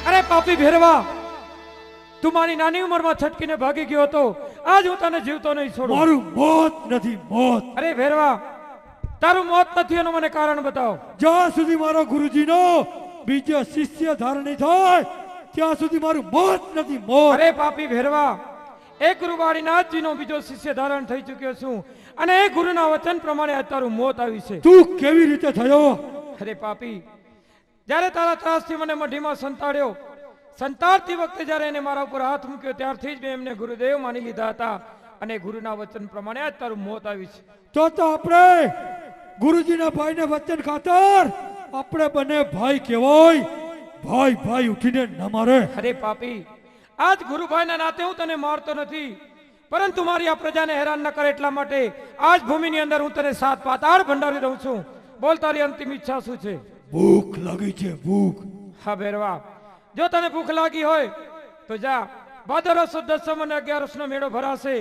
અરે પાપી ભેરવા, તું મારી નાની ઉંમરમાં છટકીને ભાગી ગયો હતો, આજ હું તને જીવતો નહીં છોડું. મારું મોત નથી, મોત. અરે ભેરવા, તારું મોત નથી એનું મને કારણ બતાવ. જ્યાં સુધી મારો ગુરુજીનો બીજો શિષ્ય ધારણ નહીં થાય ત્યાં સુધી મારું મોત નથી, મોત. અરે પાપી ભેરવા, એક ગુરુ વાળીનાથજીનો બીજો શિષ્ય ધારણ થઈ ચૂક્યો છું અને એ ગુરુના વચન પ્રમાણે આજ તારું મોત આવ્યું છે. તું કેવી રીતે થયો? અરે પાપી, જ્યારે તારા ત્રાસથી મને મઢીમાં સંતાડ્યો, સંતાડતી વખતે જ્યારે એને મારા ઉપર હાથ મૂક્યો ત્યારથી જ મેં એમને ગુરુદેવ માની લીધા હતા અને ગુરુના વચન પ્રમાણે આજ તારું મોત આવ્યું છે. તો આપણે ગુરુજીના ભાઈને વચન ખાતર આપણે બંને ભાઈ કહેવાય. ભાઈ ભાઈ ઉઠીને ન મારે. અરે પાપી, આજ ગુરુભાઈના નાતે હું તને મારતો નથી, પરંતુ મારી આ પ્રજાને હેરાન ન કરે એટલા માટે આજ ભૂમિની અંદર હું તને 7 પાતાળ ભંડારી દઉં છું. બોલ, તારી અંતિમ ઈચ્છા શું છે? ભૂખ લાગી છે, ભૂખ. હા ભેરવા, જો તને ભૂખ લાગી હોય તો જા. ભાદરવા સુદ દસમ અને 11નો મેળો ભરાશે,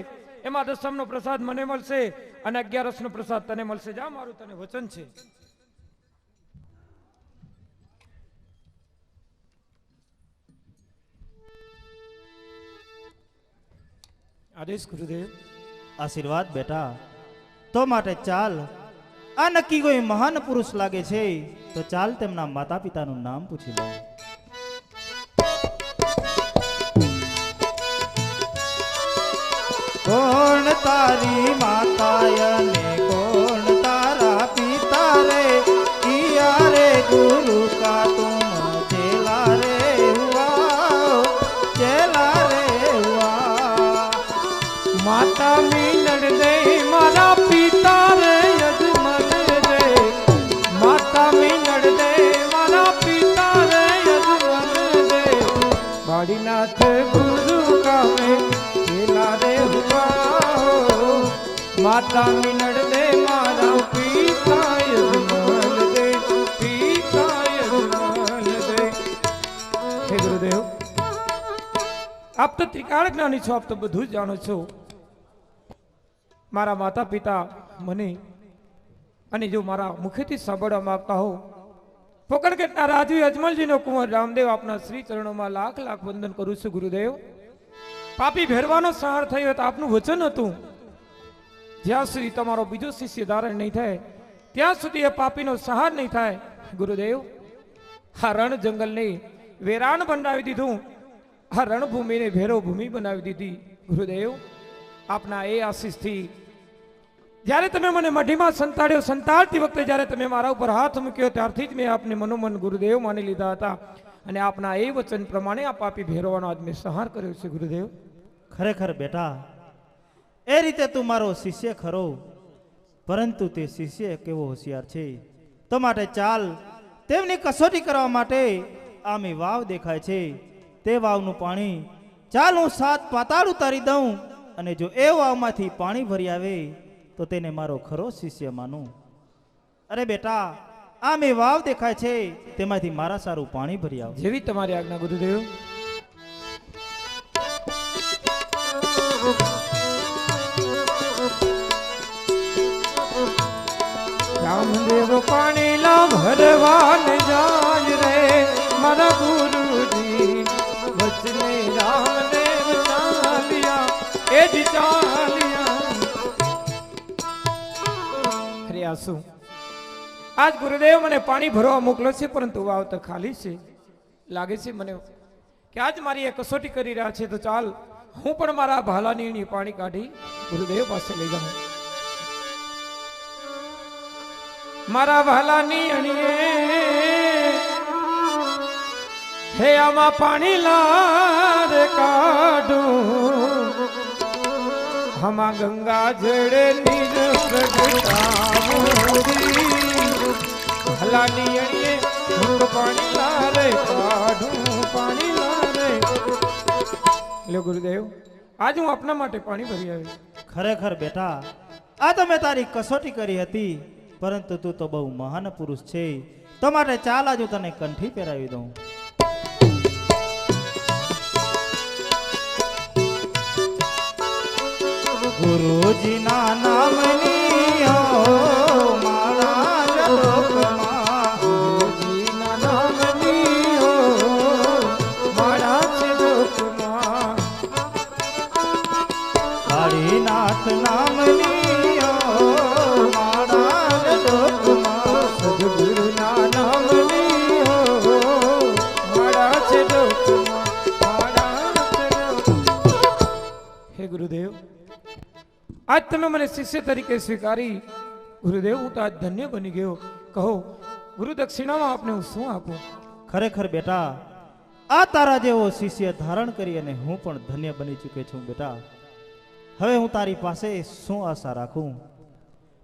એમાં દસમનો પ્રસાદ મને મળશે અને 11નો પ્રસાદ તને મળશે. જા, મારું તને વચન છે. આદેશ ગુરુદેવ. આશીર્વાદ બેટા. તો માટે ચાલ, આ નક્કી કોઈ મહાન પુરુષ લાગે છે તો ચાલ તેમના માતા પિતાનું નામ પૂછી લો. કોણ તારી માતા અને કોણ તારા પિતા રે, ઈયા રે ગુરુ કા તુમ ચેલા રે હુઆ, ચેલા રે હુઆ. માતા મીનડ દે મારા પિતા રે યજમાન રે, માતા મીનડ દે મારા પિતા રે યજમાન રે, બાળીનાથ ગુરુ કામે ચેલા રે હુઆ, માતા મીનડ દે મારા પિતા યજમાન દે, પિતા યજમાન દે. હે ગુરુદેવ, આપ તો ત્રિકાળ જ્ઞાની છો, આપ તો બધું જ જાણો છો. મારા માતા પિતા મને અને જો મારા મુખેથી સાંભળવા માંગતા હો, પોકણગઢના રાજવી અજમલજીનો કુંવર રામદેવ આપના શ્રી ચરણોમાં લાખ લાખ વંદન કરું છું. ગુરુદેવ, પાપી ભેરવાનો સહાર થયો તો આપનું વચન હતું, જ્યાં સુધી તમારો બીજો શિષ્ય ધારણ નહીં થાય ત્યાં સુધી એ પાપીનો સહાર નહીં થાય. ગુરુદેવ, આ રણ જંગલને વેરાન બનાવી દીધું, આ રણભૂમિને ભેરો ભૂમિ બનાવી દીધી. ગુરુદેવ, આપના એ આશીષથી જ્યારે તમે મને મઢીમાં સંતાડ્યો, સંતાડતી વખતે જ્યારે તમે મારા ઉપર હાથ મૂક્યો ત્યારથી જ મેં આપને મનોમન ગુરુદેવ માની લીધા હતા અને આપના એ વચન પ્રમાણે આ પાપી ભેરવાનો આજ મેં સંહાર કર્યો છે. ગુરુદેવ, ખરેખર બેટા, એ રીતે તું મારો શિષ્ય ખરો, પરંતુ તે શિષ્ય કેવો હોશિયાર છે. તો માટે ચાલ, તેમની કસોટી કરવા માટે આમે વાવ દેખાય છે, તે વાવનું પાણી ચાલ હું 7 પાતાળ ઉતારી દઉં અને જો એ વાવમાંથી પાણી ભરી આવે તો તેને મારો ખરો શિષ્ય માનું. અરે બેટા, આમે વાવ દેખાય છે, તેમાંથી મારા સારું પાણી ભરી આવ. જેવી તમારી આજ્ઞા ગુરુદેવ. રામદેવ પાણી લા ભરવાન જાય રે મારા ગુરુજી, વચને રામદેવ ચાલ્યા એ જ ચાલ્યા. અરે આ શું, આજ ગુરુદેવ મને પાણી ભરવા મોકલો છે, પરંતુ વાવ તો ખાલી છે. લાગે છે મને કે આજ મારી એ કસોટી કરી રહ્યા છે, તો ચાલ હું પણ મારા ભાલાની પાણી કાઢી ગુરુદેવ પાસે લઈ જાઉં. મારા ભાલાની અણીએ હે આમાં પાણી લાર કાઢું, હમા ગંગા જડે નીર પ્રગટાવી, ભલાની અણીએ હું પાણી લારે કાઢું, પાણી લારે. લે ગુરુદેવ, આજ હું આપના માટે પાણી ભરી આવી. ખરેખર બેટા, આ તો મેં તારી કસોટી કરી હતી, પરંતુ તું તો બહુ મહાન પુરુષ છે. તો માટે ચાલ આજ હું તને કંઠી પહેરાવી દઉં. ગુરુદેવ, આજ તમે મને શિષ્ય તરીકે સ્વીકારી. ગુરુદેવ, હું તો આજ ધન્ય બની ગયો. કહો ગુરુ, દક્ષિણામાં આપને હું શું આપું? ખરેખર બેટા, આ તારા જેવો શિષ્ય ધારણ કરી અને હું પણ ધન્ય બની ચૂક્યો છું બેટા. હવે હું તારી પાસે શું આશા રાખું?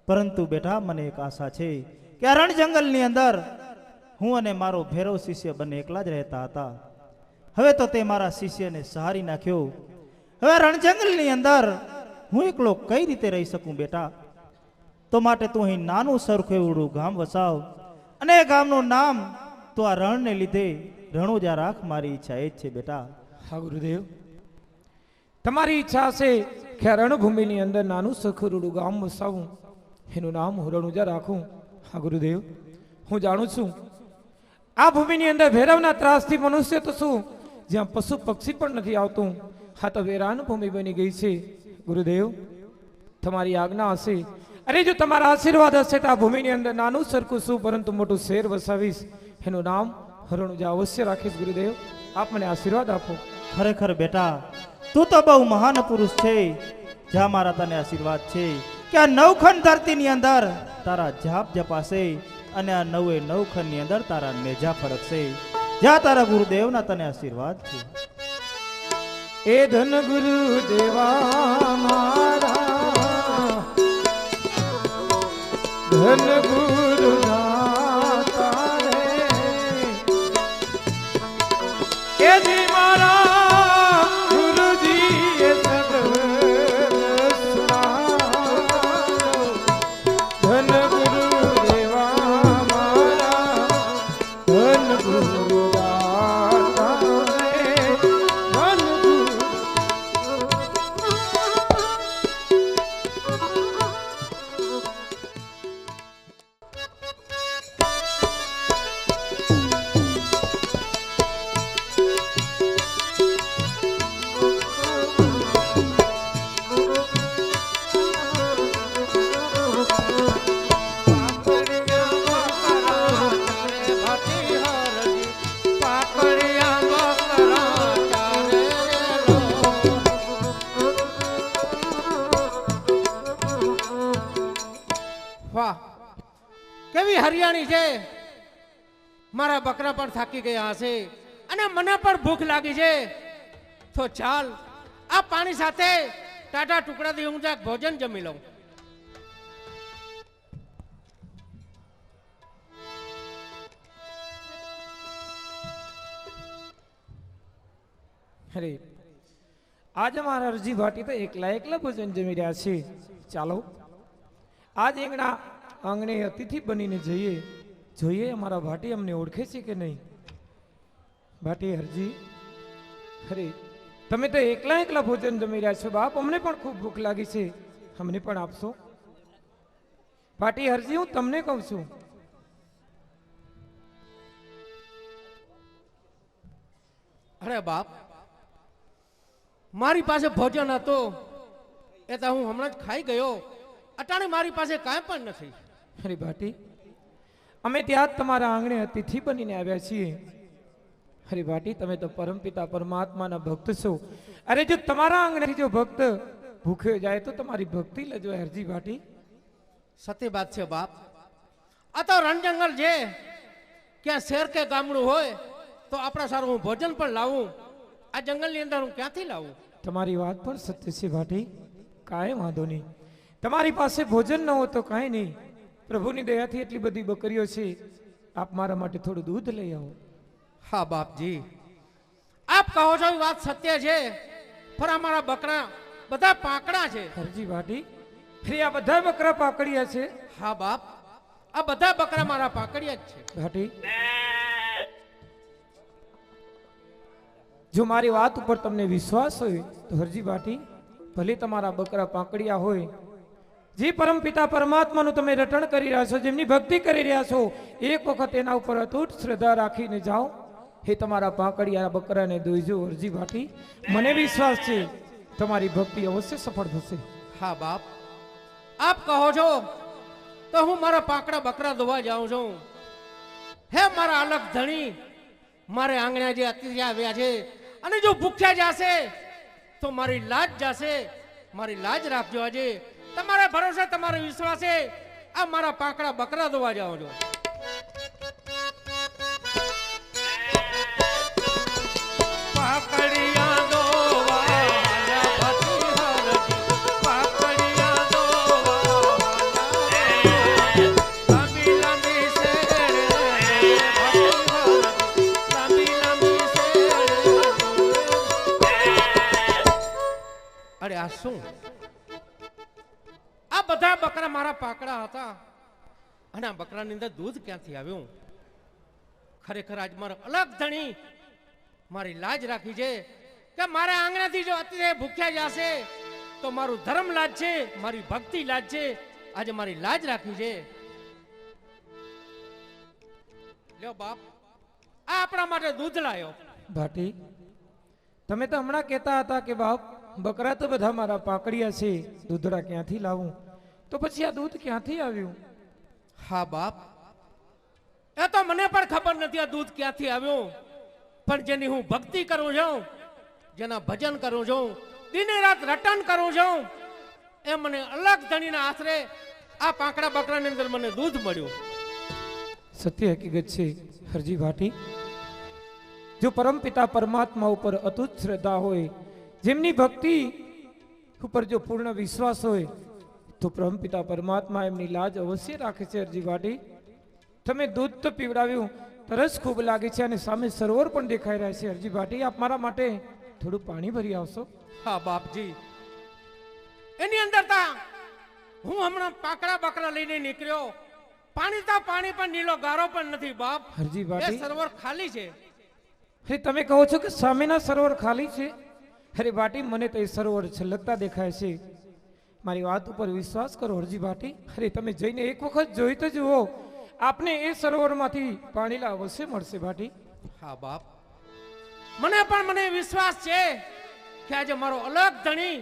પરંતુ બેટા, મને એક આશા છે કે આ રણ જંગલની અંદર હું અને મારો ભેરવ શિષ્ય બંને એકલા જ રહેતા હતા. હવે તો તે મારા શિષ્યને સહારી નાખ્યો. હવે રણ જંગલની અંદર હું એકલો કઈ રીતે રહી શકું બેટા? તો માટે તું અહીં નાનું સરખું એવડું ગામ વસાવ અને એ ગામનું નામ તો આ રણને લીધે રણુજા રાખ. મારી ઈચ્છા એ જ છે બેટા. હા ગુરુદેવ, તમારી ઈચ્છા છે કે આ રણભૂમિની અંદર નાનું સખરુડું ગામ વસાવું, એનું નામ હું રણુજા રાખું. હા ગુરુદેવ, હું જાણું છું આ ભૂમિની અંદર ભૈરવના ત્રાસથી મનુષ્ય તો શું, જ્યાં પશુ પક્ષી પણ નથી આવતું. હા તો વેરાન ભૂમિ બની ગઈ છે. ગુરુદેવ, તમારી આજ્ઞા હશે, અરે જો તમારા આશીર્વાદ હશે તો આ ભૂમિની અંદર નાનું સરખું શું પરંતુ મોટું શહેર વસાવીશ, એનું નામ રણુજા અવશ્ય રાખીશ. ગુરુદેવ, આપ મને આશીર્વાદ આપો. ખરેખર બેટા, તું તો બહુ મહાન પુરુષ છે. જ્યાં મારા તને આશીર્વાદ છે કે આ નવખંડ ધરતીની અંદર તારા જાપ જપાશે અને આ નવે નવખંડની અંદર તારા નેજા ફરકશે. જ્યાં તારા ગુરુદેવના તને આશીર્વાદ છે. એ ધન ગુરુદેવા મારા, ધન ગુરુદાતા રે, એ જી મારા ગુરુજીએ સદગુરુ સુણાવ્યો. ધન ગુરુદેવા મારા, ધન ગુરુદાતા રે, ધન ગુરુ. વાહ, કેવી હરિયાણી છે. મારા બકરા પણ થાકી ગયા હશે અને મને પણ ભૂખ લાગી છે. તો ચાલ, આ પાણી સાથે ટાટા ટુકડા દઈ હું જરાક ભોજન જમી લઉં. અરે આજે મારા અરજી ભાટી તો એકલા એકલા ભોજન જમી રહ્યા છે. ચાલો આજ એંગણા આંગણે અતિથિ બનીને જઈએ, જોઈએ અમારા ભાટી અમને ઓળખે છે કે નહીં. ભાટી હરજી, અરે તમે તો એકલા એકલા ભોજન જમી રહ્યા છો. બાપ, અમને પણ ખૂબ ભૂખ લાગી છે, અમને પણ આપશો. ભાટી હરજી, હું તમને કહું છું, અરે બાપ, મારી પાસે ભોજન હતો એ તો હું હમણાં જ ખાઈ ગયો. અટાણે મારી પાસે કાંઈ પણ નથી. અરે ભાટી, અમે ત્યાં જ તમારા આંગણે અતિથિ બનીને આવ્યા છીએ. અરે ભાટી, તમે તો પરમપિતા પરમાત્માના ભક્ત છો. અરે જો તમારા આંગણેથી જો ભક્ત ભૂખ્યો જાય તો તમારી ભક્તિ લજવાય. હરજી ભાટી, સત્ય વાત છે બાપ. આ તો રણ જંગલ છે, ક્યાં શહેર કે ગામડું હોય તો આપણા સારું હું ભોજન પણ લાવું. આ જંગલની અંદર હું ક્યાંથી લાવું? તમારી વાત પણ સત્ય છે ભાટી. કાંઈ વાંધો નહીં, તમારી પાસે ભોજન ન હોય તો કાંઈ નહીં. પ્રભુની દયાથી એટલી બધી બકરીઓ છે, આપ મારા માટે થોડું દૂધ લઈ આવો. હા બાપજી, આપ કહો છો એ વાત સત્ય છે, પણ અમારા બકરા બધા પાંકડા છે. હરજી ભાટી, ફરી આ બધા બકરા પાકડિયા છે? હા બાપ, આ બધા બકરા મારા પાંકડિયા જ છે. ભાટી, જો મારી વાત ઉપર તમને વિશ્વાસ હોય તો હરજી ભાટી, ભલે તમારા બકરા પાંકડિયા હોય, જે પરમપિતા પરમાત્માનું તમે રટણ કરી રહ્યા છો, જેમની ભક્તિ કરી રહ્યા છો, એક વખત એના ઉપર અતૂટ શ્રદ્ધા રાખીને જાઓ. એ તમારા પાંકડિયા બકરાને દોઈજો. હરજી ભાટી, મને વિશ્વાસ છે તમારી ભક્તિ અવશ્ય સફળ થશે. હા બાપ, આપ કહો છો તો હું મારા પાંકડા બકરા ધોવા જાઉં છું. હે મારા અલગ ધણી, મારે આંગણે જે અતિથિ આવ્યા છે અને જો ભૂખ્યા જશે તો મારી લાજ જશે. મારી લાજ રાખજો. આજે તમારા ભરોસે તમારા વિશ્વાસે આ મારા પાંકડા બકરા દોવા જાઓ છો. પાકડિયા દોવા હાલ્યા ભટ્ટી હરજી, પાકડિયા દોવા હાલ્યા. લાંબી લાંબી શેરે ભટ્ટી હરજી, લાંબી લાંબી શેરે. અરે આ શું? આ બધા બકરા મારા પાકડા હતા અને આ બકરાની અંદર દૂધ ક્યાંથી આવ્યું? ખરેખર આજ મારો અલગ ધણી મારી લાજ રાખી છે કે મારા આંગણાથી જો અત્યારે ભૂખ્યા જશે તો મારું ધર્મ લાજ છે, મારી ભક્તિ લાજ છે. આજે મારી લાજ રાખી છે. લ્યો બાપ, આ આપણા માટે દૂધ લાયો. ભાટી, તમે તો હમણાં કહેતા હતા કે બાપ બકરા તો બધા મારા પાકડિયા છે, દૂધડા ક્યાંથી લાવું? તો પછી આ દૂધ ક્યાંથી આવ્યું? હા બાપ, એ તો મને પણ ખબર નથી આ દૂધ ક્યાંથી આવ્યું. પણ જેની હું ભક્તિ કરું છું, જેના ભજન કરું છું, દિને રાત રટન કરું છું, એ મને અલગ ધણીના આશરે આ પાંકડા બકરાની અંદર મને દૂધ મળ્યું. સત્ય હકીકત છે હરજી ભાટી. જો પરમપિતા પરમાત્મા ઉપર અતૂટ શ્રદ્ધા હોય, જેમની ભક્તિ ઉપર જો પૂર્ણ વિશ્વાસ હોય, તો પરમપિતા પરમાત્મા એમની લાજ અવશ્ય રાખે છે. હરજી ભાટી, તમે દૂધ તો પીવડાવ્યું, તરસ ખૂબ લાગી છે અને સામે સરોવર પણ દેખાઈ રહ્યા છે. હરજી ભાટી, આપ મારા માટે થોડું પાણી ભરી આવશો? હા બાપજી, એની અંદર તા હું હમણાં પાંકડા બકરા લઈને નીકળ્યો. પાણી પણ નીલો ગારો પણ નથી બાપ. હરજી એ ભાટી, સરોવર ખાલી છે. અરે તમે કહો છો કે સામેના સરોવર ખાલી છે? અરે ભાટી, મને તો એ સરોવર છલકતા દેખાય છે. મારી વાત ઉપર વિશ્વાસ કરો હરજી ભાટી. અરે તમે જઈને એક વખત જોઈ તો જુઓ, આપને એ સરોવરમાંથી પાણી અવશ્ય મળશે ભાટી. હા બાપ, મને વિશ્વાસ છે કે આજે મારો અલગ ધણી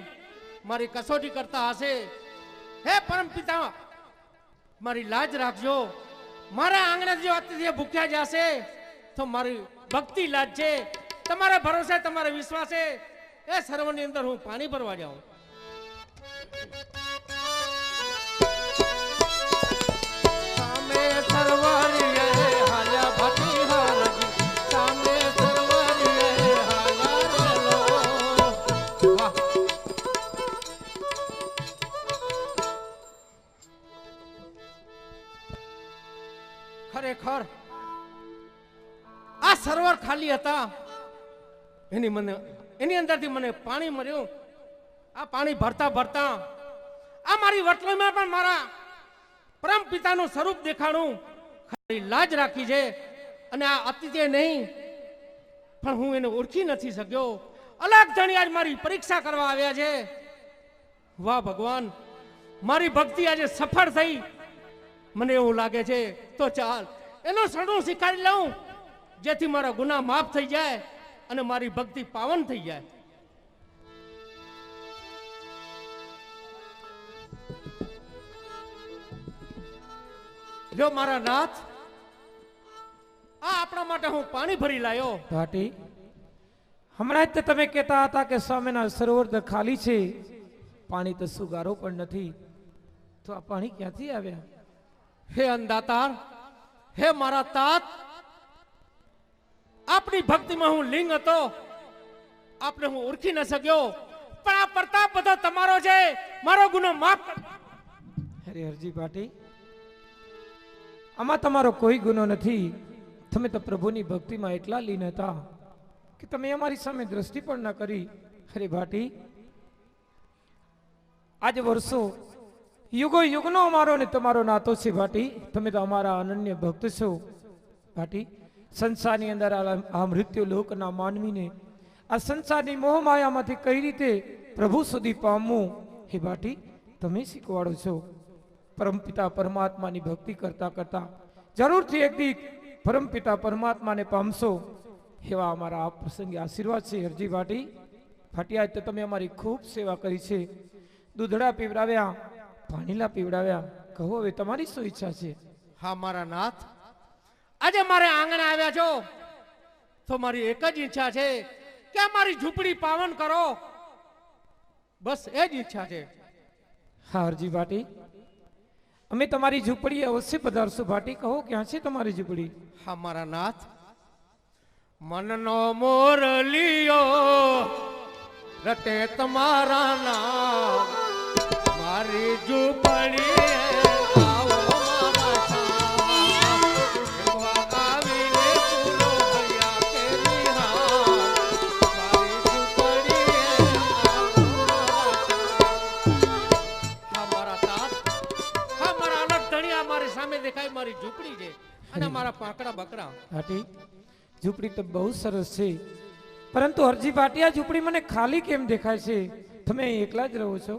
મારી કસોટી કરતા હશે. હે પરમ પિતા, મારી લાજ રાખજો. મારા આંગણે જો અતિથિ ભૂખ્યા જશે તો મારી ભક્તિ લાજ છે. તમારા ભરોસે તમારા વિશ્વાસે એ સરોવરની અંદર હું પાણી ભરવા જાઉં. સામે સરોવરીએ હાલ્યા ભટ્ટી હરજી, સામે સરોવરીએ હાલ્યા રે લો. વાહ, ખરેખર આ સરોવર ખાલી હતા. એની અંદરથી મને પાણી મળ્યું. આ પાણી ભરતા ભરતા આ મારી વટલીમાં પણ મારા પરમ પિતાનું સ્વરૂપ દેખાણું. ખાલી લાજ રાખી છે અને આ અતિથિ નહીં પણ હું એને ઓળખી નથી શક્યો. અલગ ધણી આજ મારી પરીક્ષા કરવા આવ્યા છે. વાહ ભગવાન, મારી ભક્તિ આજે સફળ થઈ. મને એવું લાગે છે તો ચાલ એનું સડું શીખાડી લઉં, જેથી મારા ગુનાહ માફ થઈ જાય અને મારી ભક્તિ પાવન થઈ જાય. જો મારા નાથ, આ આપણા માટે હું પાણી ભરી લાયો. ભાટી, હમણાં જ તો તમે કહેતા હતા કે સામેના સરોવર તો ખાલી છે, પાણી તો સુગારો પણ નથી. તો આ પાણી ક્યાંથી આવ્યા? હે અંદાતાર, હે મારા તાત, આપણી ભક્તિમાં હું લિંગ હતો, આપને હું ઓળખી ન શક્યો, પણ આ પ્રતાપ બધો તમારો છે. મારો ગુનો માફ કર. અરે હરજી ભાટી, આમાં તમારો કોઈ ગુનો નથી. તમે તો પ્રભુની ભક્તિમાં એટલા લીન હતા કે તમે અમારી સામે દ્રષ્ટિ પણ ના કરી. અરે ભાટી, આજે વર્ષો યુગો યુગનો અમારો ને તમારો નાતો છે ભાટી. તમે તો અમારા અનન્ય ભક્ત છો ભાટી. સંસારની અંદર આ મૃત્યુ લોકના માનવીને આ સંસારની મોહમાયામાંથી કઈ રીતે પ્રભુ સુધી પામવું, હે ભાટી તમે શીખવાડો છો. પરમપિતા પરમાત્માની ભક્તિ કરતા કરતા જરૂરથી એક દી પરમપિતા પરમાત્માને પામશો, એવા અમારા આ પ્રસંગે આશીર્વાદ છે. હરજી ભાટી, ભાટિયા, તો તમે અમારી ખૂબ સેવા કરી છે. દૂધડા પીવડાવ્યા, પાણીલા પીવડાવ્યા. કહો હવે તમારી શું ઈચ્છા છે? હા મારા નાથ, આજે મારે આંગણે આવ્યા છો તો મારી એક જ ઈચ્છા છે કે મારી ઝૂંપડી પાવન કરો. બસ એ જ ઈચ્છા છે. હા હરજી ભાટી, અમે તમારી ઝૂંપડી અવશ્ય પધારશું. ભાટી કહો, ક્યાં છે તમારી ઝૂંપડી? હા મારા નાથ, મનનો મોરલિયો રટે તમારા નામ, મારી ઝૂંપડી આવો મારા શામ. એવા આવીને ફૂલો ભર્યા કેરી હામ, મારી ઝૂંપડી આવો મારા શામ. હા મારા તાત, હા મારા અલગ ધણિયા મારી સામે દેખાય મારી ઝૂંપડી છે અને મારા પાંકડા બકરા. ભાટી, ઝૂંપડી તો બહુ સરસ છે, પરંતુ હરજી ભાટી આ ઝૂંપડી મને ખાલી કેમ દેખાય છે? તમે અહીં એકલા જ રહો છો?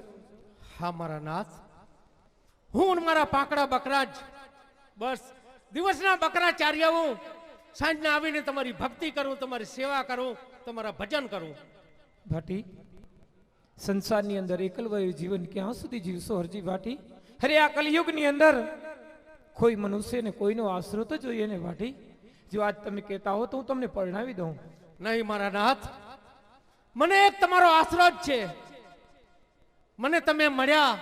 હા મારા નાથ, હું ને મારા પાંકડા બકરા જ બસ દિવસના બકરા ચાર્યા હું, સાંજના આવીને તમારી ભક્તિ કરું, તમારી સેવા કરું, તમારા ભજન કરું. ભાટી, સંસારની અંદર એકલવાયું જીવન ક્યાં સુધી જીવશો હરજી ભાટી? અરે આ કલયુગની અંદર કોઈ મનુષ્યને કોઈનો આશરો તો જોઈએ ને ભાટી. જો આજ તમે કહેતા હો તો હું તમને પરણાવી દઉં. નહીં મારા નાથ, મને એક તમારો આશરો જ છે. મને તમે મળ્યા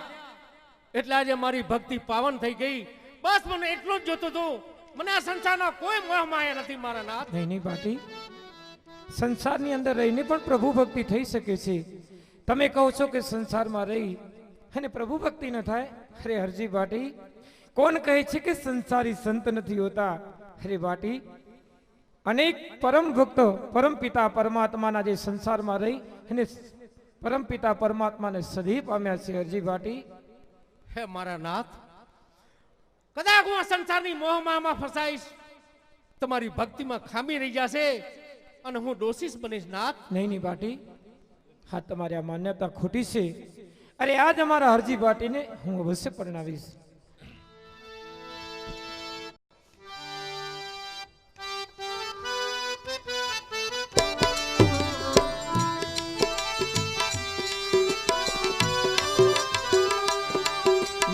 એટલે આજે મારી ભક્તિ પાવન થઈ ગઈ. બસ મને એટલું જ જોતું હતું. મને આ સંસારના કોઈ મોહ માયા નથી મારા નાથ. નહીં નહીં ભાટી, સંસારની અંદર રહીને પણ પ્રભુ ભક્તિ થઈ શકે છે. તમે કહો છો કે સંસારમાં રહી અને પ્રભુ ભક્તિ ન થાય? અરે હરજી ભાટી, કોણ કહે છે કે સંસારી સંત નથી હોતા? અરે ભાટી, અનેક પરમ ભક્તો પરમ પિતા પરમાત્માના જે સંસારમાં રહી અને પરમ પિતા પરમાત્માને સધી પામ્યા છે. હરજી ભાટી, હે મારા નાથ, કદાચ હું આ સંસારની મોહમાં ફસાઈશ, તમારી ભક્તિમાં ખામી રહી જશે અને હું દોષિત બનીશ નાથ. નહીં નહીં ભાટી, હા તમારી આ માન્યતા ખોટી છે. અરે આજ અમારા હરજી ભાટીને હું અવશ્ય પરણાવીશ.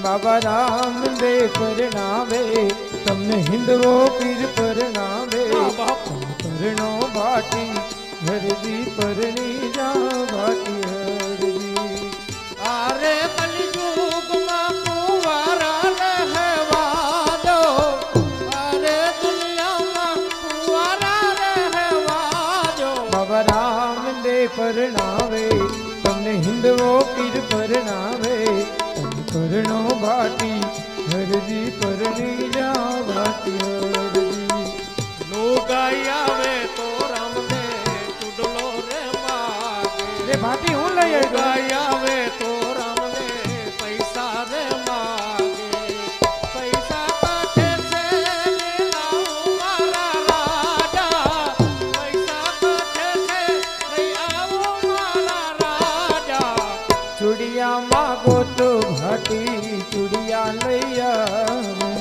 બાબા રામદેવ પરણાવે તમને, હિન્દવો પીર પરણાવે. પરણો ભાટી હરજી, પરણી જા ભાટી હરજી. અરે કલિયુગમાં કુંવારા રહેવા દો, અરે દુનિયામાં કુંવારા રહેવા દો. બાબા રામદેવ પરણાવે તમને, હિન્દવો પીર પરણાવે. પરણો ભાટી હરજી, પરણી જા ભાટી હરજી. લોગાઈ આવે તો રમને ચુડલો રે માગે. એ ભાટી હું લઈ આવ્યો. લોગાઈ આવે તો રમને પૈસા રે માગે. પૈસા કાઢે છે આવું મારા રાજા. પૈસા કાઢે છે આવું મારા રાજા. ચુડિયા માગો તો ભાટી ચુડિયા લઈ આવું.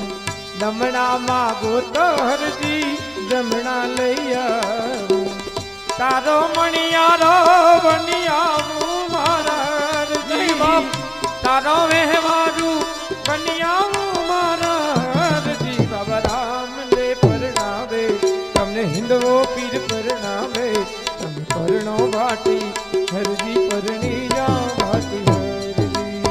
દમણા માગો તો હરજી દમણા લઈ આવું. તારો મણિયારો બની આવું મારા હરજી. તારો વહેવારું બની આવું મારા હરજી. બાબા રામદેવ પરણાવે તમને, હિન્દવો પીર પરણાવે. તમે પરણો ભાટી હરજી, પરણી જા ભાટી હરજી.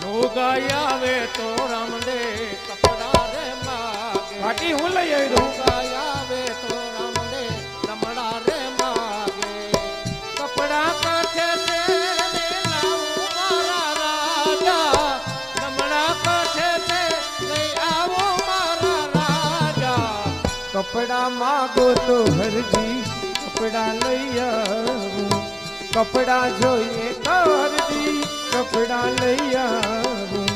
લોગાઈ આવે તો રમને કપડા રે માગે. ભાટી હું લઈ આવી દઉં. લોગાઈ આવે તો રમને રમડા રે માગે. કપડા કાઢે છે ને લાવું મારા રાજા. રમડા કાઢે છે લઈ આવો મારા રાજા. કપડા માગો તો હરજી કપડા લઈ આવું. કપડા જોઈએ તો હરજી કપડા લઈ આવું.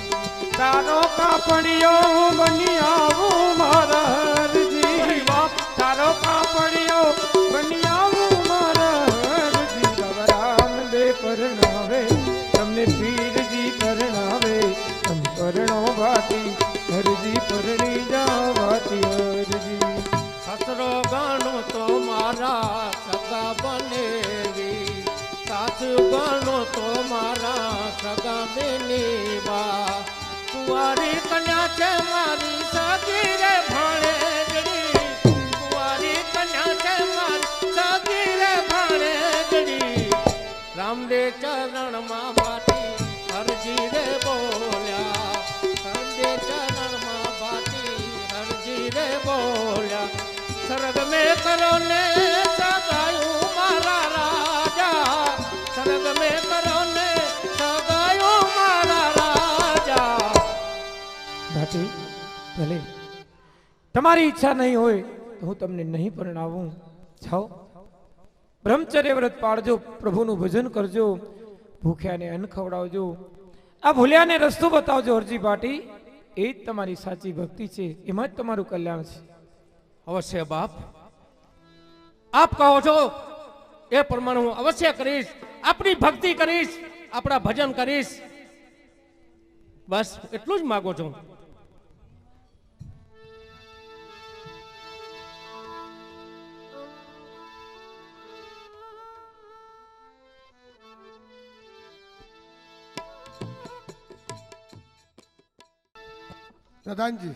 તારો કાપડિયો બની આવું મારા હરજી. તારો કાપડિયો બની આવું મારા હરજી. બાબા રામદેવ પરણાવે તમને, પીરજી પરણાવે. તમે પરણો ભાટી હરજી, પરણી જા ભાટી હરજી. સસરો ગણો તો મારા સગા બનેવી. સાસુ ગણો તો મારા સગા બેનેવા. કુંવારી કન્યા છે મારી સગી રે ભાણેજડી. કુંવારી કન્યા છે મારી સગી રે ભાણેજડી. રામદેવ ચરણમાં બાટી હરજી રે બોલ્યા, રામદેવ ચરણમાં બાટી હરજી રે બોલ્યા. સરગ મેં કરો ને સગાયું મારા રાજા, સરગ મેં કરો ને સગાયું મારા રાજા. ભાટી ભલે તમારી ઈચ્છા નહીં હોય તો હું તમને નહીં પરણાવું. જાઓ, બ્રહ્મચર્ય વ્રત પાળજો, પ્રભુનું ભજન કરજો, ભૂખ્યાને અન્ન ખવડાવજો, આ ભૂલ્યાને રસ્તો બતાવજો. હરજી ભાટી, એ જ તમારી સાચી ભક્તિ છે, એમાં જ તમારું કલ્યાણ છે. અવશ્ય બાપ, આપ કહો છો એ પ્રમાણે હું અવશ્ય કરીશ. આપણી ભક્તિ કરીશ, આપણા ભજન કરીશ. બસ એટલું જ માગો છું. પ્રધાનજી,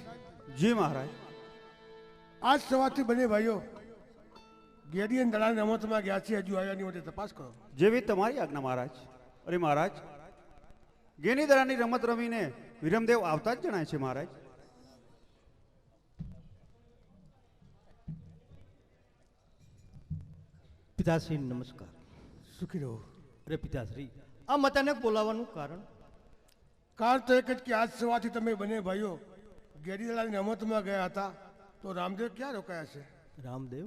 જી મહારાજ. આજ સવારથી બંને ભાઈઓ ગેડી અને દડાની રમતમાં ગયા છે, હજુ આવ્યા નહીં હોય તો તપાસ કરો. જેવી તમારી આજ્ઞા મહારાજ. અરે મહારાજ, ગેની દરાની રમત રમીને વિરમદેવ આવતા જ જણાય છે મહારાજ. પિતાશ્રી નમસ્કાર. સુખી રહો. અરે પિતાશ્રી, આમ અચાનક બોલાવવાનું કારણ? કારણ તો એક જ કે આજ સવારથી તમે બંને ભાઈઓ ગેડી દડાની રમતમાં ગયા હતા, તો રામદેવ ક્યાં રોકાયા છે? રામદેવ?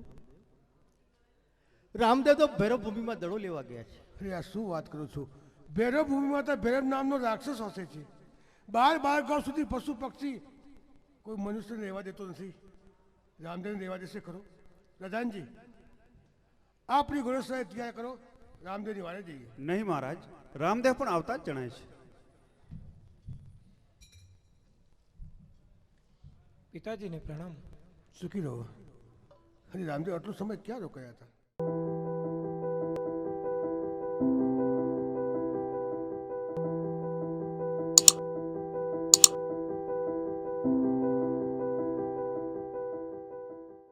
રામદેવ તો ભૈરવ ભૂમિમાં દડો લેવા ગયા છે. અરે આ શું વાત કરું છું? ભૈરવ ભૂમિમાં તો ભૈરવ નામનો રાક્ષસ હશે છે. 12 ગાંવ સુધી પશુ પક્ષી કોઈ મનુષ્યને રહેવા દેતો નથી. રામદેવને રહેવા દેશે ખરો? પ્રધાનજી, આપની ઘોડેસવારી તૈયાર કરો, રામદેવની વારે જઈએ. નહીં મહારાજ, રામદેવ પણ આવતા જ જણાય છે. પિતાજીને પ્રણામ. સુખી રહો. અને રામદેવ આટલો સમય ક્યાં રોકાયા હતા?